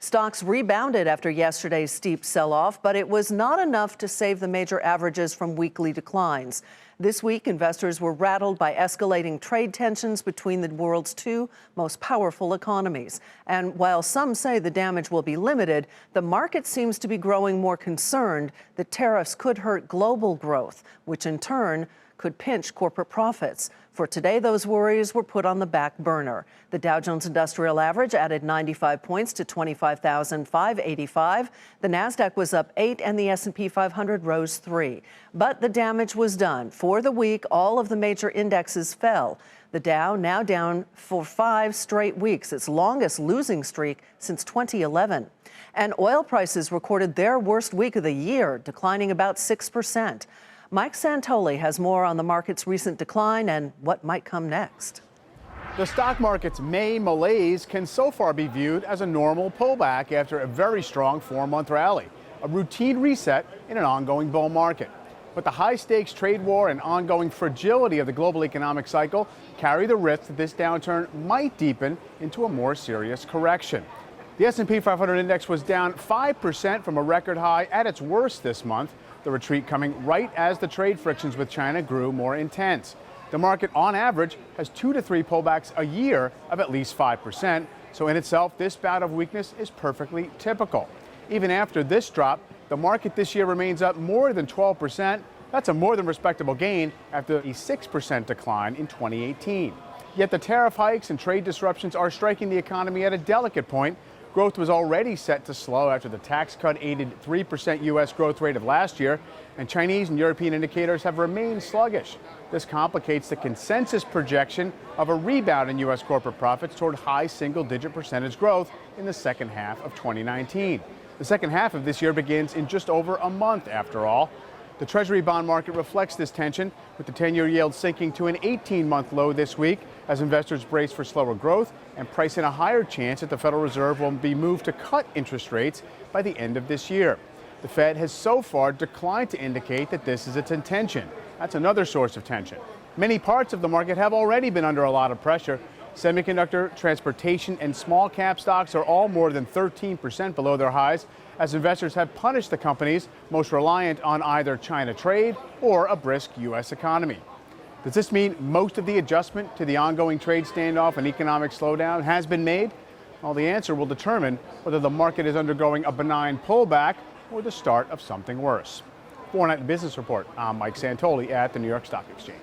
Stocks rebounded after yesterday's steep sell-off, but it was not enough to save the major averages from weekly declines. This week, investors were rattled by escalating trade tensions between the world's two most powerful economies. And while some say the damage will be limited, the market seems to be growing more concerned that tariffs could hurt global growth, which in turn could pinch corporate profits. For today, those worries were put on the back burner. The Dow Jones Industrial Average added 95 points to 25,585. The Nasdaq was up 8 and the S&P 500 rose 3. But the damage was done. For the week, all of the major indexes fell. The Dow now down for 5 straight weeks, its longest losing streak since 2011. And oil prices recorded their worst week of the year, declining about 6%. Mike Santoli has more on the market's recent decline and what might come next. The stock market's May malaise can so far be viewed as a normal pullback after a very strong 4-month rally, a routine reset in an ongoing bull market. But the high-stakes trade war and ongoing fragility of the global economic cycle carry the risk that this downturn might deepen into a more serious correction. The S&P 500 index was down 5% from a record high at its worst this month, the retreat coming right as the trade frictions with China grew more intense. The market, on average, has 2 to 3 pullbacks a year of at least 5%, so in itself, this bout of weakness is perfectly typical. Even after this drop, the market this year remains up more than 12%. That's a more than respectable gain after a 6% decline in 2018. Yet the tariff hikes and trade disruptions are striking the economy at a delicate point. Growth was already set to slow after the tax cut aided 3% U.S. growth rate of last year, and Chinese and European indicators have remained sluggish. This complicates the consensus projection of a rebound in U.S. corporate profits toward high single-digit percentage growth in the second half of 2019. The second half of this year begins in just over a month, after all. The Treasury bond market reflects this tension, with the 10-year yield sinking to an 18-month low this week as investors brace for slower growth and price in a higher chance that the Federal Reserve will be moved to cut interest rates by the end of this year. The Fed has so far declined to indicate that this is its intention. That's another source of tension. Many parts of the market have already been under a lot of pressure. Semiconductor, transportation, and small cap stocks are all more than 13% below their highs, as investors have punished the companies most reliant on either China trade or a brisk U.S. economy. Does this mean most of the adjustment to the ongoing trade standoff and economic slowdown has been made? Well, the answer will determine whether the market is undergoing a benign pullback or the start of something worse. For Night Business Report, I'm Mike Santoli at the New York Stock Exchange.